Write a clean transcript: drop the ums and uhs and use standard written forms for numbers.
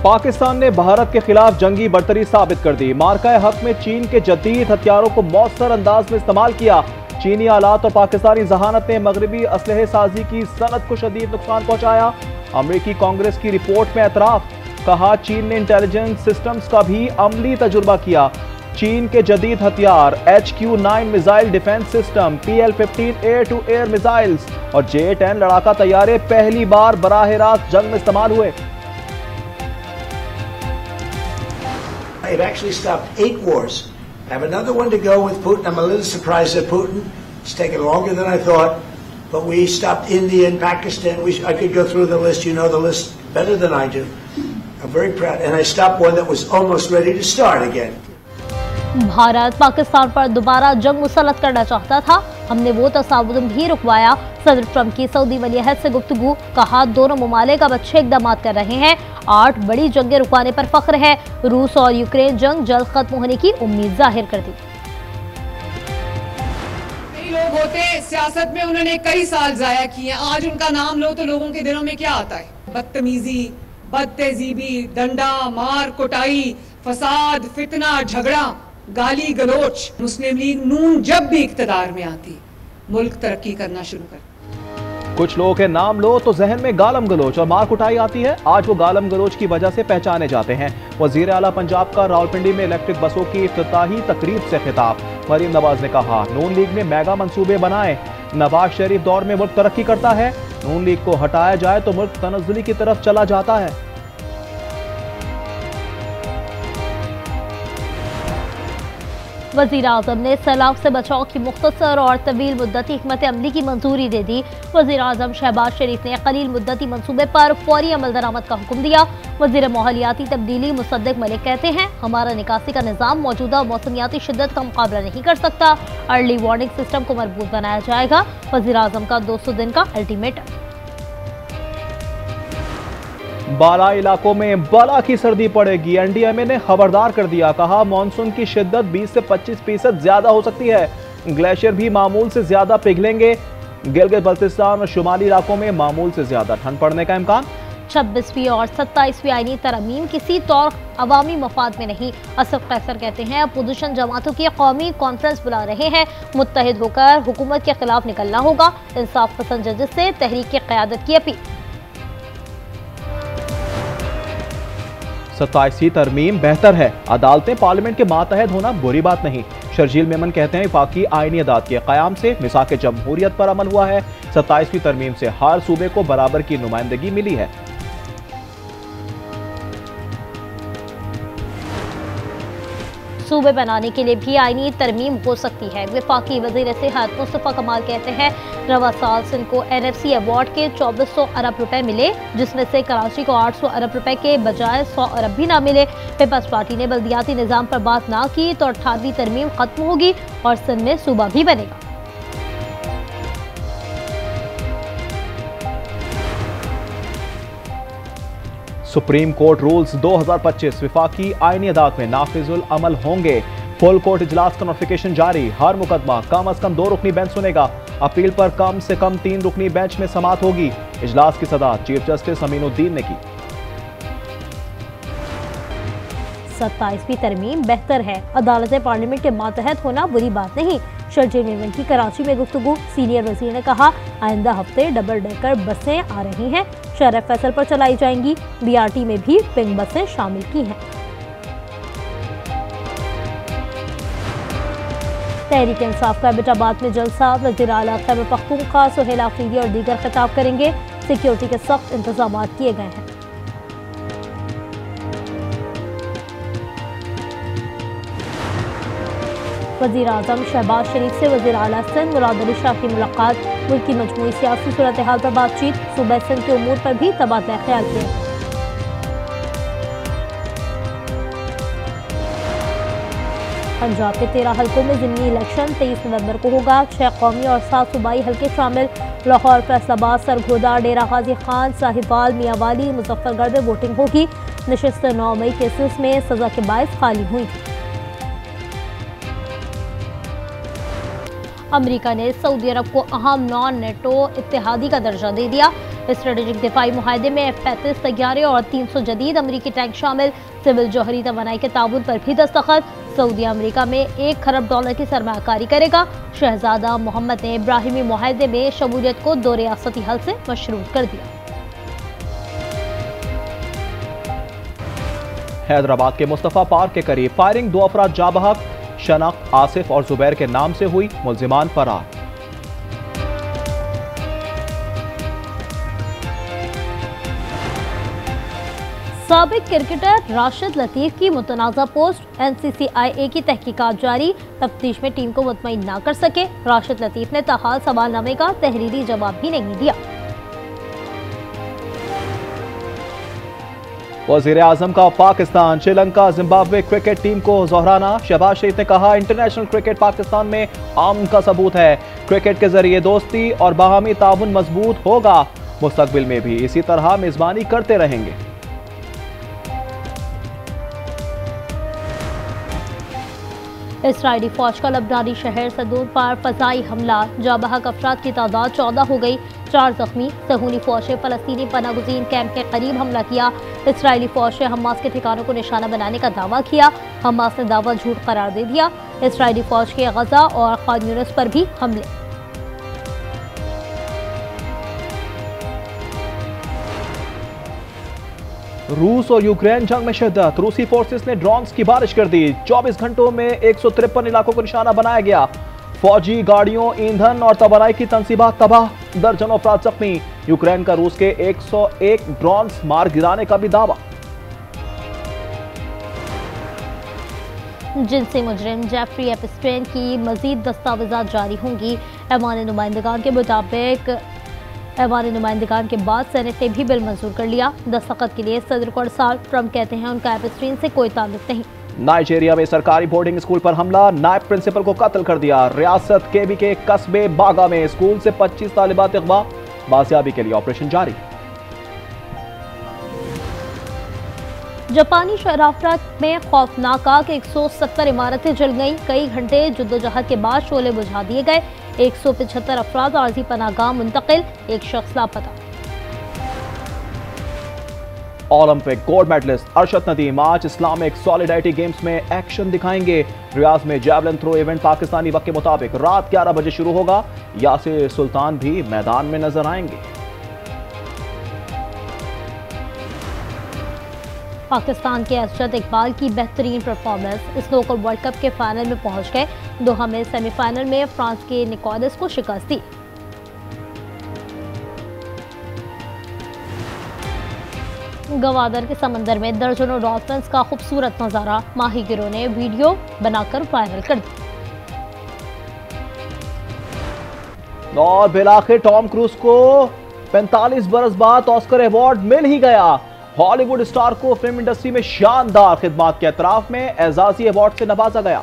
पाकिस्तान ने भारत के खिलाफ जंगी बर्तरी साबित कर दी। मार्का हक में चीन के जदीद हथियारों को मौसर अंदाज में इस्तेमाल किया। चीनी आलात और पाकिस्तानी जहानत ने मगरबी असलहे साजी की सनत को शदीद नुकसान पहुंचाया। अमरीकी कांग्रेस की रिपोर्ट में एतराफ, कहा चीन ने इंटेलिजेंस सिस्टम्स का भी अमली तजुर्बा किया। चीन के जदीद हथियार HQ-9 missile defence system, PL-15 air to air missiles और J-10 लड़ाका तैयारे पहली बार बराह रास्त जंग में इस्तेमाल हुए। It actually stopped 8 wars. I have another one to go with Putin. I'm a little surprised at Putin. It's taken longer than I thought. But we stopped India and Pakistan. I could go through the list. You know the list better than I do. I'm very proud. And I stopped one that was almost ready to start again. Bharat Pakistan पर दोबारा जंग मुसल्लत करना चाहता था। हमने वो तसावुर भी रुकवाया। सदर ट्रंप की सऊदी वली अहद से गुफ्तगू, कहा दोनों ममालिक अब अच्छे इक़दाम कर रहे हैं। 8 बड़ी जंगें रुकवाने पर फख्र है। रूस और यूक्रेन जंग जल्द खत्म होने की उम्मीद जाहिर कर दी। कई लोग होते सियासत में उन्होंने कई साल जाया किए, आज उनका नाम लो तो लोगों के दिलों में क्या आता है? बदतमीजी, बदतहजीबी, डंडा मार, कुटाई, फसाद, फितना, झगड़ा, गाली गलोच। मुस्लिम लीग नून जब भी इख्तिदार में आती, मुल्क तरक्की करना शुरू करता। कुछ लोगों के नाम लो तो जहन में गालम गलोच और मार कुटाई आती है। आज वो गालम गलोच की वजह से पहचाने जाते हैं। वजीर आला पंजाब का रावलपिंडी में इलेक्ट्रिक बसों की इफ्तिताही तकरीब से खिताब। मरीम नवाज ने कहा नून लीग ने मेगा मंसूबे बनाए। नवाज शरीफ दौर में मुल्क तरक्की करता है। नून लीग को हटाया जाए तो मुल्क तनज़्ज़ुली की तरफ चला जाता है। वज़ीर आज़म ने सैलाब से बचाव की मुख्तसर और तवील मुद्दती हिकमत अमली की मंजूरी दे दी। वज़ीर आज़म शहबाज शरीफ ने कलील मुद्दती मंसूबे पर फौरी अमल दरामद का हुक्म दिया। वज़ीर माहौलियाती तब्दीली मुसद्दिक मलिक कहते हैं हमारा निकासी का निज़ाम मौजूदा मौसमियाती शिद्दत का मुकाबला नहीं कर सकता। अर्ली वार्निंग सिस्टम को मजबूत बनाया जाएगा। वज़ीर आज़म का 200 दिन का अल्टीमेटम। बाला इलाकों में बला की सर्दी पड़ेगी। NDMA ने खबरदार कर दिया, कहा मानसून की शिद्दत 20 से 25% ज्यादा हो सकती है। ग्लेशियर भी मामूल से ज्यादा पिघलेंगे। गिलगित बल्तिस्तान और शुमाली इलाकों में मामूल से ज्यादा ठंड पड़ने का इम्कान। 26वीं और 27वीं आईनी तरमीम किसी तौर अवामी मफाद में नहीं। असफ कैसर कहते हैं अपोजिशन जमातों की कौमी कॉन्फ्रेंस बुला रहे हैं। मुत्तहिद होकर हुकूमत के खिलाफ निकलना होगा। इंसाफ पसंद जजेस से तहरीक की क़यादत की अपील। 27वीं तरमीम बेहतर है। अदालतें पार्लियामेंट के मातहत होना बुरी बात नहीं। शर्जील मेमन कहते हैं वफाकी आईनी अदालत के क़याम से मिसाक जमहूरियत पर अमल हुआ है। 27वीं तरमीम से हर सूबे को बराबर की नुमाइंदगी मिली है। सूबे बनाने के लिए भी आईनी तरमीम हो सकती है। वफाकी वज़ीर सेहत मुस्तफ़ा कमाल कहते हैं रवा साल सिंध को NFC अवार्ड के 2400 अरब रुपए मिले, जिसमें से कराची को 800 अरब रुपए के बजाय 100 अरब भी ना मिले। पीपल्स पार्टी ने बल्दियाती निज़ाम पर बात ना की तो 18वीं तरमीम खत्म होगी और सिंध में सूबा भी बनेगा। सुप्रीम कोर्ट रूल्स 2025 वफाकी आईनी अदालत में नाफिजुल अमल होंगे। फुल कोर्ट इजलास का नोटिफिकेशन जारी। हर मुकदमा कम अज कम 2 रुकनी बेंच सुनेगा। अपील पर कम से कम 3 रुकनी बेंच में समाअत होगी। इजलास की सदा चीफ जस्टिस अमीनुद्दीन ने की। 27वीं तरमीम बेहतर है। अदालतें पार्लियामेंट के मातहत होना बुरी बात नहीं। शर्जील मेमन की कराची में गुफ्तगू। सीनियर वजीर ने कहा आइंदा हफ्ते डबल डेकर बसें आ रही हैं, शहर फैसल पर चलाई जाएंगी। BRT में भी पिंक बसें शामिल की हैं। तहरीक इंसाफ का एबटाबाद में जलसा। वज़ीर आला खैबर पख्तूनख्वा सुहेल आफरीदी और दीगर खिताब करेंगे। सिक्योरिटी के सख्त इंतजाम किए गए हैं। वज़ीर आज़म शहबाज शरीफ से वज़ीर आला सिंध मुराद अली शाह की मुलाकात। मुल्क की मजमूई सियासी सूरत हाल पर बातचीत। सूबे सिंध के उमूर पर भी तबादला ख्याल किया। पंजाब के 13 हल्कों में ज़िमनी इलेक्शन 23 नवंबर को होगा। 6 कौमी और 7 सूबाई हल्के शामिल। लाहौर, फैसलाबाद, सरगोदा, डेरा गाजी खान, साहिवाल, मियांवाली, मुजफ्फरगढ़ में वोटिंग होगी। नशिस्त 9 मई केसेस में सजा के बायस खाली हुई। अमेरिका ने सऊदी अरब को अहम नॉन नेटो इत्तेहादी का दर्जा दे दिया। स्ट्रेटेजिक दिफाई मुआहदे में F-35 तैयारे और 300 जदीद अमरीकी टैंक शामिल। सिविल जौहरी तवानाई के ताउन पर भी दस्तखत। सऊदी अमरीका में $1 खरब की सरमायाकारी करेगा। शहजादा मोहम्मद ने इब्राहिमी मुआहदे में शमूलियत को 2 रियासती हल से मशरूत कर दिया। हैदराबाद के मुस्तफा पार्क के करीब फायरिंग, 2 अफराद जाँ बहक। शनाख्त आसिफ और जुबैर के नाम से हुई, मुल्जिमान फरार। साबिक क्रिकेटर राशिद लतीफ की मुतनाज़ा पोस्ट। NCCIA की तहकीकात जारी, तफ्तीश में टीम को मुतमईन ना कर सके। राशिद लतीफ ने ताहाल सवालनामे का तहरीरी जवाब भी नहीं दिया। वज़ीर आज़म का Pakistan Sri Lanka Zimbabwe cricket team को दोहराना। शहबाज शरीफ ने कहा, इंटरनेशनल क्रिकेट पाकिस्तान में अमन का सबूत है। क्रिकेट के जरिए दोस्ती और बाहमी ताउन मजबूत होगा। मुस्तकबिल में भी इसी तरह मेजबानी करते रहेंगे। इसराइली फौज का लबनानी शहर सदून पर फजाई हमला, जाँ बहक अफराद की तादाद 14 हो गई, 4 जख्मी। सहूनी फौज ने फलस्तीनी पनागुज़ीन कैंप के करीब हमला किया। इसराइली फौज ने हमास के ठिकानों को निशाना बनाने का दावा किया। हमास ने दावा झूठ करार दे दिया। इसराइली फौज के गजा और खान यूनिस पर भी हमले। रूस और यूक्रेन जंग में शिद्दत, रूसी फोर्सेस ने ड्रोन्स की बारिश कर दी। 24 घंटों में 153 इलाकों को निशाना बनाया गया। फौजी गाड़ियों, ईंधन और तबानाई की तंसीबात तबाह, दर्जनों अफराद जख्मी। यूक्रेन का रूस के 101 ड्रोन्स मार गिराने का भी दावा। जिनसी मुजरिम जेफरी एपस्टेन की मजीद दस्तावेजात जारी होंगी। ऐवान नुमाइंदगान के मुताबिक ऐवान नुमाइंदगान के बाद सेनेट ने भी बिल मंजूर कर लिया। दस्तखत के लिए सदर को अरसाल। ट्रंप कहते हैं उनका एपस्टीन से कोई ताल्लुक नहीं। नाइजीरिया में सरकारी बोर्डिंग स्कूल पर हमला, नायब प्रिंसिपल को कत्ल कर दिया। रियासत केबी के कस्बे बागा में स्कूल से 25 तालिबात अगवा, बाजियाबी के लिए ऑपरेशन जारी। जापानी शहर में खौफनाक आग, 170 इमारतें जल गईं। कई घंटे जद्दोजहद के बाद शोले बुझा दिए गए। 175 अफराद आर्जी पनागाह मुंतकिल, एक शख्स लापता। Olympic gold medallist Arshad Nadeem आज इस्लामिक सॉलिडारिटी गेम्स में एक्शन दिखाएंगे। रियाज में जैवलिन थ्रो इवेंट पाकिस्तानी वक्त के मुताबिक रात 11 बजे शुरू होगा। यासिर सुल्तान भी मैदान में नजर आएंगे। पाकिस्तान के अरशद इकबाल की बेहतरीन परफॉर्मेंस, स्नूकर वर्ल्ड कप के फाइनल में पहुंच गए। दोहा में सेमीफाइनल में फ्रांस के निकोलस को शिकस्त दी। गवादर के समंदर में दर्जनों डॉल्फिन्स का खूबसूरत नजारा, माहीगिरों ने वीडियो बनाकर वायरल कर दी। और बिलाखिर टॉम क्रूज को 45 बरस बाद ऑस्कर अवार्ड मिल ही गया। हॉलीवुड स्टार को फिल्म इंडस्ट्री में शानदार खिदमात के एतराफ में एजाजी अवार्ड से नवाजा गया।